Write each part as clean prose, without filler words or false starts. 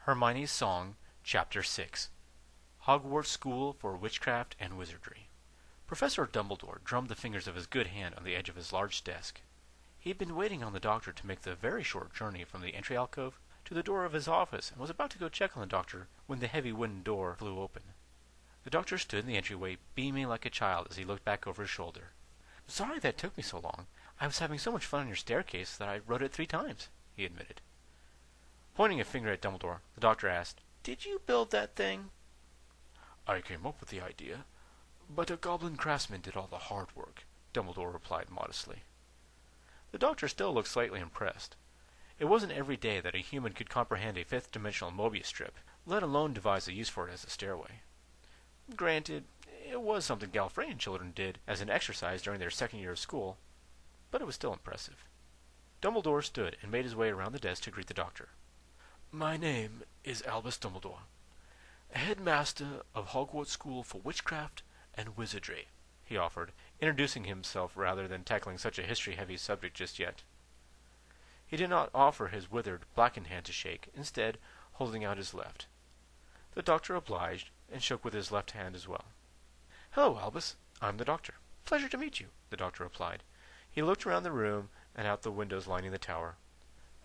Hermione's Song, Chapter 6 Hogwarts School for Witchcraft and Wizardry. Professor Dumbledore drummed the fingers of his good hand on the edge of his large desk. He had been waiting on the doctor to make the very short journey from the entry alcove to the door of his office and was about to go check on the doctor when the heavy wooden door flew open. The doctor stood in the entryway, beaming like a child as he looked back over his shoulder. "Sorry that took me so long. I was having so much fun on your staircase that I wrote it 3 times," he admitted. Pointing a finger at Dumbledore, the doctor asked, "Did you build that thing?" "I came up with the idea, but a goblin craftsman did all the hard work," Dumbledore replied modestly. The doctor still looked slightly impressed. It wasn't every day that a human could comprehend a fifth-dimensional Mobius strip, let alone devise a use for it as a stairway. Granted, it was something Gallifreyan children did as an exercise during their second year of school, but it was still impressive. Dumbledore stood and made his way around the desk to greet the doctor. "My name is Albus Dumbledore, headmaster of Hogwarts School for Witchcraft and Wizardry," he offered, introducing himself rather than tackling such a history-heavy subject just yet. He did not offer his withered, blackened hand to shake, instead holding out his left. The doctor obliged and shook with his left hand as well. "Hello, Albus. I'm the doctor. Pleasure to meet you," the doctor replied. He looked around the room and out the windows lining the tower.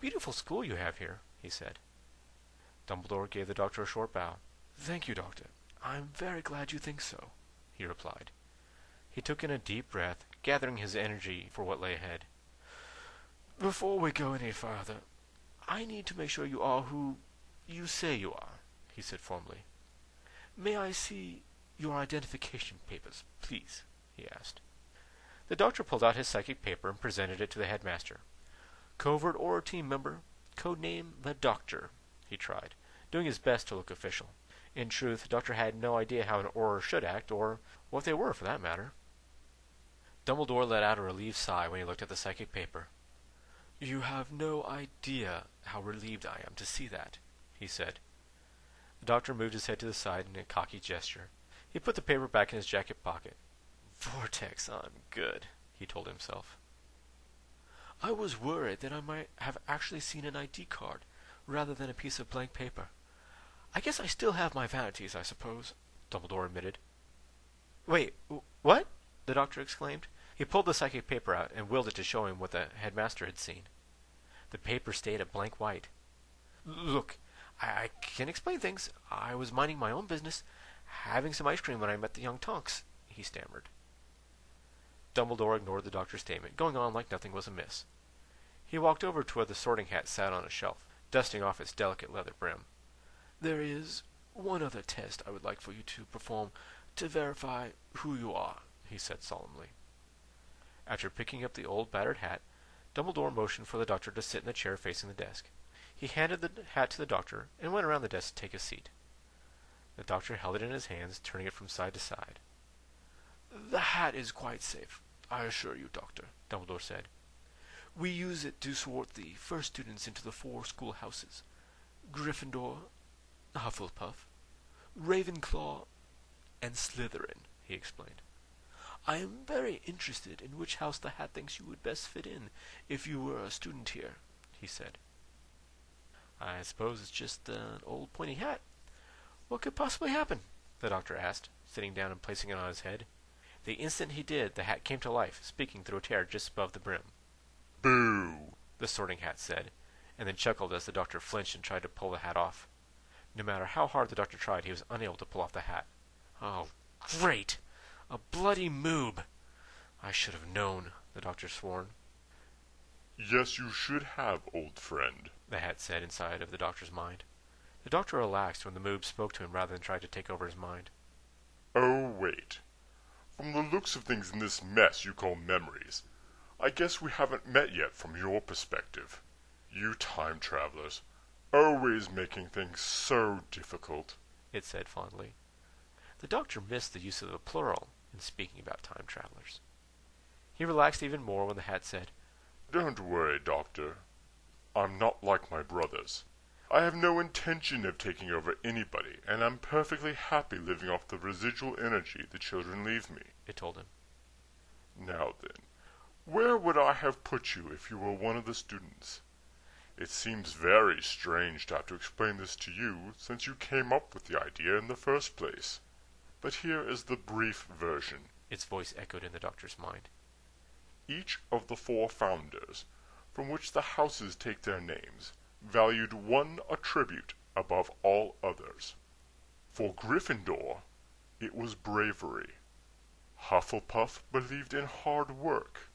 "Beautiful school you have here," he said. Dumbledore gave the doctor a short bow. "Thank you, Doctor. I'm very glad you think so," he replied. He took in a deep breath, gathering his energy for what lay ahead. "Before we go any further, I need to make sure you are who you say you are," he said formally. "May I see your identification papers, please?" he asked. The doctor pulled out his psychic paper and presented it to the headmaster. "Covert Auror team member, codename the Doctor," he tried, doing his best to look official. In truth, the doctor had no idea how an Auror should act, or what they were, for that matter. Dumbledore let out a relieved sigh when he looked at the psychic paper. "You have no idea how relieved I am to see that," he said. The doctor moved his head to the side in a cocky gesture. He put the paper back in his jacket pocket. "Vortex, I'm good," he told himself. "I was worried that I might have actually seen an ID card rather than a piece of blank paper. I guess I still have my vanities, I suppose," Dumbledore admitted. "Wait, what?" the doctor exclaimed. He pulled the psychic paper out and willed it to show him what the headmaster had seen. The paper stayed a blank white. "Look, I can explain things. I was minding my own business, having some ice cream when I met the young Tonks," he stammered. Dumbledore ignored the doctor's statement, going on like nothing was amiss. He walked over to where the sorting hat sat on a shelf, dusting off its delicate leather brim. "There is one other test I would like for you to perform to verify who you are," he said solemnly. After picking up the old battered hat, Dumbledore motioned for the doctor to sit in the chair facing the desk. He handed the hat to the doctor and went around the desk to take a seat. The doctor held it in his hands, turning it from side to side. "The hat is quite safe, I assure you, Doctor," Dumbledore said. "We use it to sort the first students into the 4 schoolhouses: Gryffindor, Hufflepuff, Ravenclaw, and Slytherin," he explained. "I am very interested in which house the hat thinks you would best fit in if you were a student here," he said. "I suppose it's just an old pointy hat. What could possibly happen?" the doctor asked, sitting down and placing it on his head. The instant he did, the hat came to life, speaking through a tear just above the brim. "Boo!" the sorting hat said, and then chuckled as the doctor flinched and tried to pull the hat off. No matter how hard the doctor tried, he was unable to pull off the hat. "Oh, great! A bloody moob! I should have known," the doctor swore. "Yes, you should have, old friend," the hat said inside of the doctor's mind. The doctor relaxed when the moob spoke to him rather than tried to take over his mind. "Oh, wait. From the looks of things in this mess you call memories, I guess we haven't met yet from your perspective. You time travelers, always making things so difficult," it said fondly. The doctor missed the use of the plural in speaking about time travelers. He relaxed even more when the hat said, "Don't worry, Doctor. I'm not like my brothers. I have no intention of taking over anybody, and I'm perfectly happy living off the residual energy the children leave me," it told him. "Now then, where would I have put you if you were one of the students?" It seems very strange to have to explain this to you, since you came up with the idea in the first place. But here is the brief version. Its voice echoed in the doctor's mind. Each of the 4 founders, from which the houses take their names, valued one attribute above all others. For Gryffindor, it was bravery. Hufflepuff believed in hard work.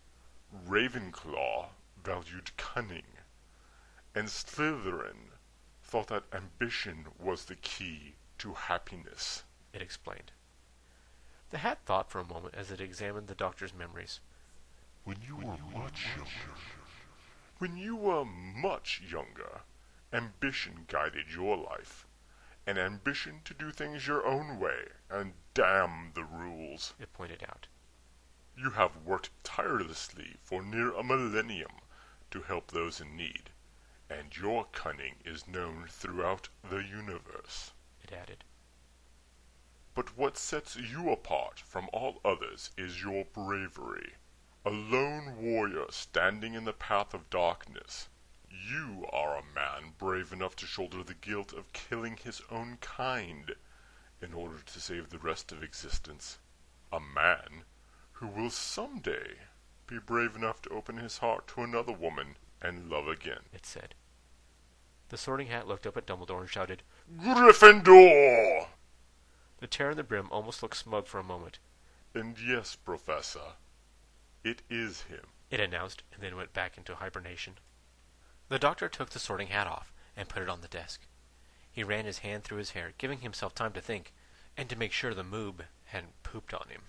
Ravenclaw valued cunning. And Slytherin thought that ambition was the key to happiness, It explained. The hat thought for a moment as it examined the doctor's memories. When you were much younger, ambition guided your life. An ambition to do things your own way, and damn the rules. It pointed out. You have worked tirelessly for near a millennium to help those in need, and your cunning is known throughout the universe. It added. But what sets you apart from all others is your bravery. A lone warrior standing in the path of darkness. You are a man brave enough to shoulder the guilt of killing his own kind in order to save the rest of existence. A man who will someday be brave enough to open his heart to another woman and love again. It said. The Sorting Hat looked up at Dumbledore and shouted, Gryffindor! The tear in the brim almost looked smug for a moment. And yes, Professor, it is him. It announced, and then went back into hibernation. The doctor took the Sorting Hat off and put it on the desk. He ran his hand through his hair, giving himself time to think, and to make sure the moob hadn't pooped on him.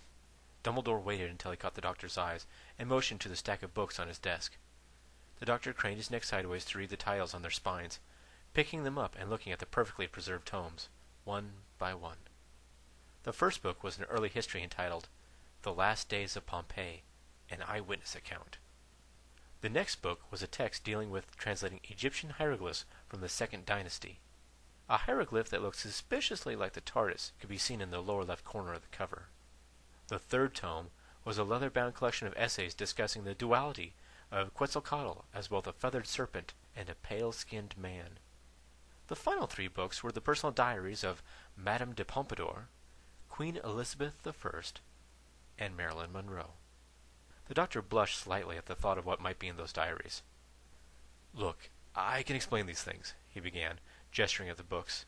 Dumbledore waited until he caught the doctor's eyes and motioned to the stack of books on his desk. The doctor craned his neck sideways to read the titles on their spines, picking them up and looking at the perfectly preserved tomes, one by one. The first book was an early history entitled The Last Days of Pompeii, an eyewitness account. The next book was a text dealing with translating Egyptian hieroglyphs from the Second Dynasty. A hieroglyph that looked suspiciously like the TARDIS could be seen in the lower left corner of the cover. The third tome was a leather-bound collection of essays discussing the duality of Quetzalcoatl as both a feathered serpent and a pale-skinned man. The final 3 books were the personal diaries of Madame de Pompadour, Queen Elizabeth I, and Marilyn Monroe. The doctor blushed slightly at the thought of what might be in those diaries. "Look, I can explain these things," he began, gesturing at the books.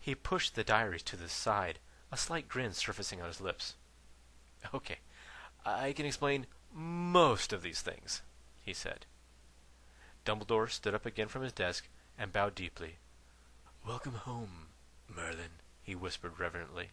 He pushed the diaries to the side, a slight grin surfacing on his lips. "Okay, I can explain most of these things," he said. Dumbledore stood up again from his desk and bowed deeply. "Welcome home, Merlin," he whispered reverently.